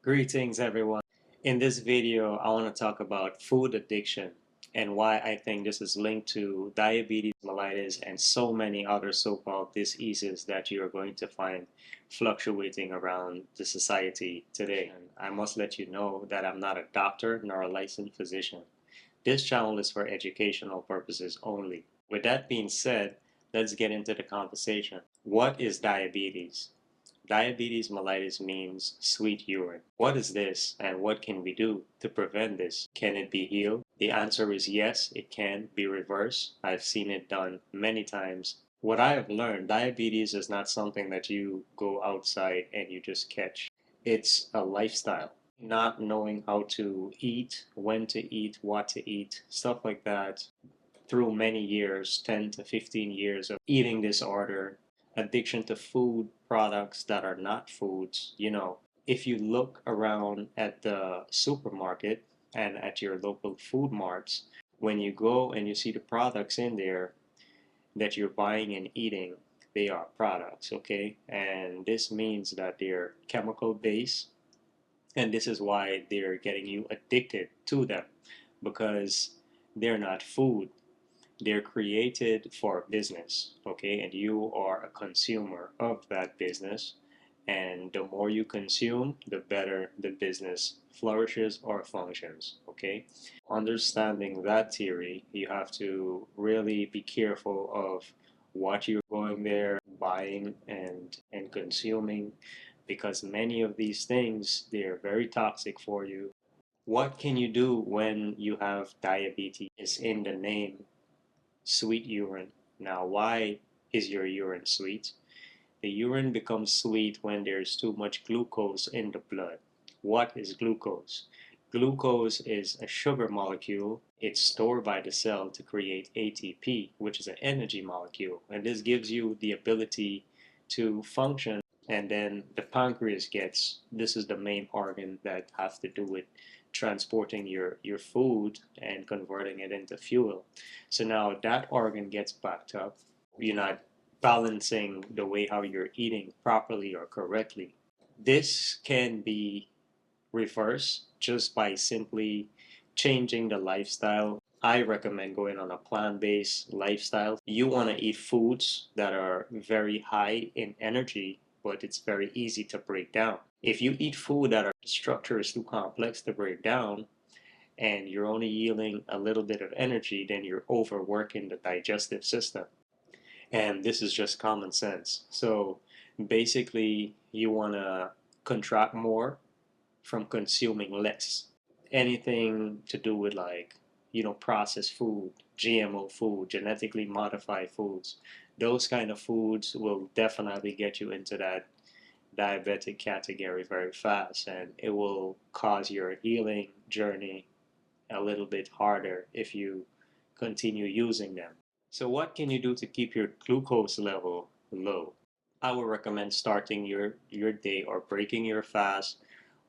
Greetings, everyone. In this video, I want to talk about food addiction and why I think this is linked to diabetes mellitus and so many other so-called diseases that you are going to find fluctuating around the society today. And I must let you know that I'm not a doctor nor a licensed physician. This channel is for educational purposes only. With that being said, let's get into the conversation. What is diabetes? Diabetes mellitus means sweet urine. What is this and what can we do to prevent this? Can it be healed? The answer is yes, it can be reversed. I've seen it done many times. What I have learned, diabetes is not something that you go outside and you just catch. It's a lifestyle. Not knowing how to eat, when to eat, what to eat, stuff like that, through many years, 10 to 15 years of eating disorder, addiction to food products that are not foods. If you look around at the supermarket and at your local food marts, when you go and you see the products in there that you're buying and eating, they are products, okay? And this means that they're chemical based, and this is why they're getting you addicted to them because they're not food. They're created for business, okay? And you are a consumer of that business. And the more you consume, the better the business flourishes or functions, okay? Understanding that theory, you have to really be careful of what you're going there, buying and consuming, because many of these things, they're very toxic for you. What can you do when you have diabetes? It's in the name, sweet urine. Now, why is your urine sweet? The urine becomes sweet when there's too much glucose in the blood. What is glucose? Glucose is a sugar molecule. It's stored by the cell to create ATP, which is an energy molecule. And this gives you the ability to function. And then the pancreas gets, this is the main organ that has to do with transporting your food and converting it into fuel. So now that organ gets backed up. You're not balancing the way how you're eating properly or correctly. This can be reversed just by simply changing the lifestyle. I recommend going on a plant-based lifestyle. You want to eat foods that are very high in energy, but it's very easy to break down. If you eat food that are structure is too complex to break down, and you're only yielding a little bit of energy, then you're overworking the digestive system. And this is just common sense. So basically, you want to contract more from consuming less. Anything to do with like, processed food, GMO food, genetically modified foods, those kind of foods will definitely get you into that diabetic category very fast, and it will cause your healing journey a little bit harder if you continue using them. So what can you do to keep your glucose level low? I would recommend starting your day or breaking your fast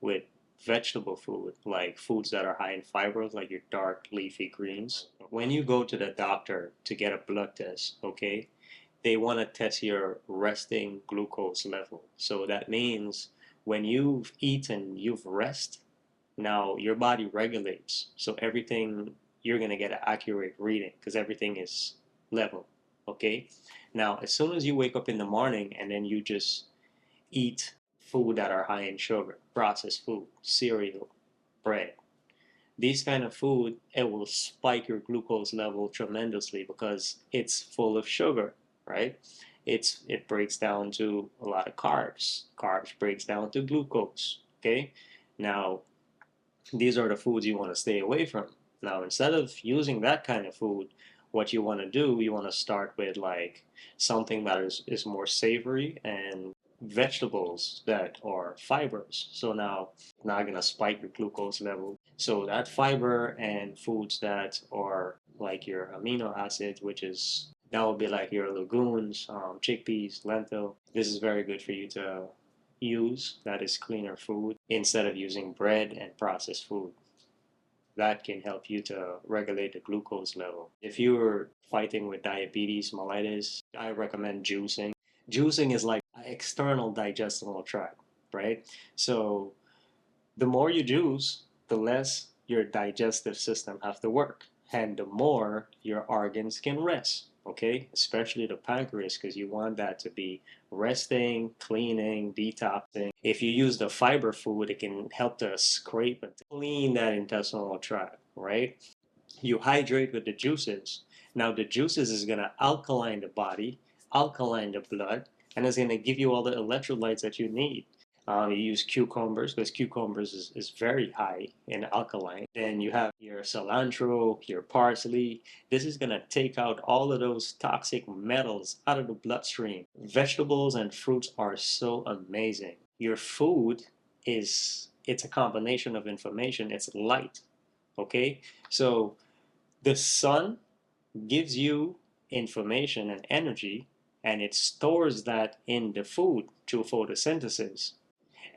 with vegetable food, like foods that are high in fiber, like your dark leafy greens. When you go to the doctor to get a blood test, okay, they want to test your resting glucose level. So that means when you've eaten, you've rest, now your body regulates. So everything, you're going to get an accurate reading because everything is level. Okay. Now, as soon as you wake up in the morning and then you just eat food that are high in sugar, processed food, cereal, bread, these kind of food, it will spike your glucose level tremendously because it's full of sugar, right? It breaks down to a lot of carbs. Carbs breaks down to glucose. Okay. Now, these are the foods you want to stay away from. Now, instead of using that kind of food, what you want to do, you want to start with like something that is more savory and vegetables that are fibers. So now not gonna spike your glucose level. So that fiber and foods that are like your amino acids, which is that would be like your legumes, chickpeas, lentil. This is very good for you to use. That is cleaner food instead of using bread and processed food. That can help you to regulate the glucose level. If you're fighting with diabetes mellitus, I recommend juicing. Juicing is like an external digestible tract, right? So The more you juice, the less your digestive system have to work, and the more your organs can rest. Okay, especially the pancreas, because you want that to be resting, cleaning, detoxing. If you use the fiber food, it can help to scrape and clean that intestinal tract, right? You hydrate with the juices. Now the juices is going to alkaline the body, alkaline the blood, and it's going to give you all the electrolytes that you need. You use cucumbers because cucumbers is very high in alkaline. Then you have your cilantro, your parsley. This is going to take out all of those toxic metals out of the bloodstream. Vegetables and fruits are so amazing. Your food it's a combination of information. It's light. Okay? So the sun gives you information and energy, and it stores that in the food through photosynthesis.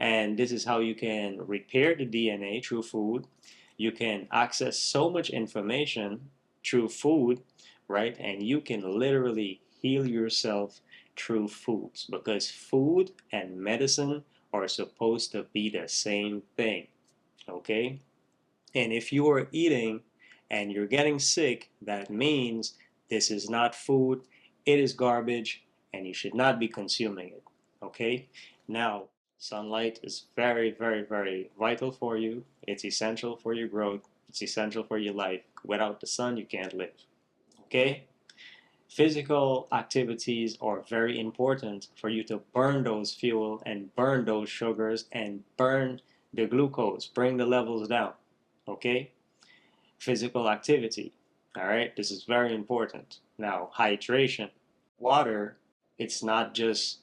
And this is how you can repair the DNA through food. You can access so much information through food, right? And you can literally heal yourself through foods because food and medicine are supposed to be the same thing, okay? And if you are eating and you're getting sick, that means this is not food, it is garbage, and you should not be consuming it. Okay? Now, sunlight is very, very, very vital for you. It's essential for your growth, it's essential for your life. Without the sun, you can't live. Okay? Physical activities are very important for you to burn those fuel and burn those sugars and burn the glucose, bring the levels down. Okay? Physical activity. All right, this is very important. Now, hydration. Water, it's not just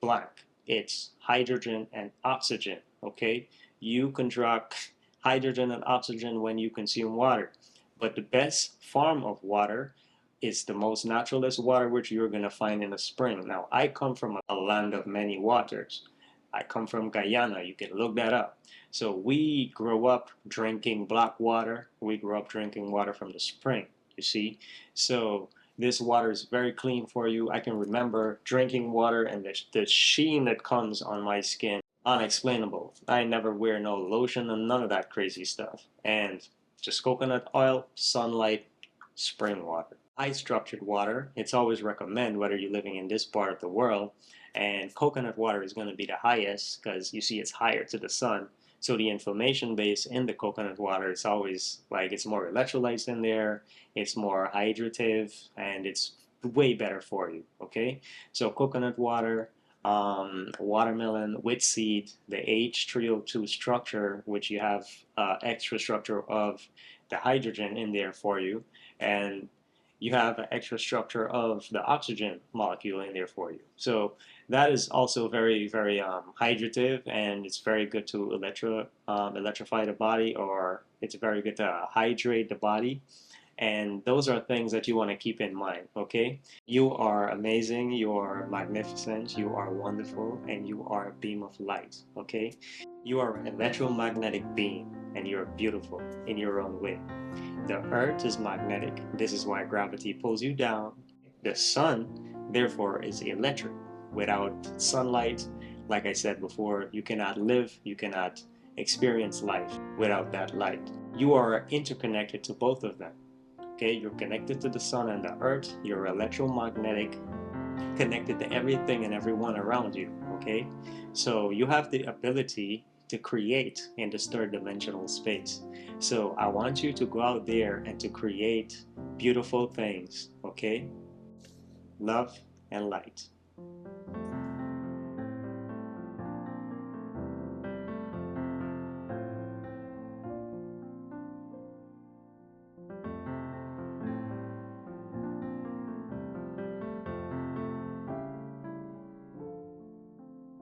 black, it's hydrogen and oxygen. Okay, you contract hydrogen and oxygen when you consume water, but the best form of water is the most naturalist water which you're going to find in a spring. Now, I come from a land of many waters. I come from Guyana. You can look that up. So we grow up drinking black water. We grew up drinking water from the spring, you see. So this water is very clean for you. I can remember drinking water and the sheen that comes on my skin, unexplainable. I never wear no lotion and none of that crazy stuff. And just coconut oil, sunlight, spring water. High structured water, it's always recommend whether you're living in this part of the world, and coconut water is going to be the highest because you see it's higher to the sun. So the inflammation base in the coconut water is always like it's more electrolytes in there, it's more hydrative, and it's way better for you. Okay, so coconut water, watermelon with seed, the H3O2 structure, which you have extra structure of the hydrogen in there for you, and you have an extra structure of the oxygen molecule in there for you. So that is also very, very hydrative, and it's very good to electrify the body, or it's very good to hydrate the body. And those are things that you want to keep in mind, okay? You are amazing, you are magnificent, you are wonderful, and you are a beam of light, okay? You are an electromagnetic being, and you're beautiful in your own way. The earth is magnetic. This is why gravity pulls you down. The sun, therefore, is electric. Without sunlight, like I said before, you cannot live, you cannot experience life without that light. You are interconnected to both of them. Okay, you're connected to the sun and the earth, you're electromagnetic, connected to everything and everyone around you. Okay, so you have the ability to create in this third dimensional space. So I want you to go out there and to create beautiful things. Okay, love and light.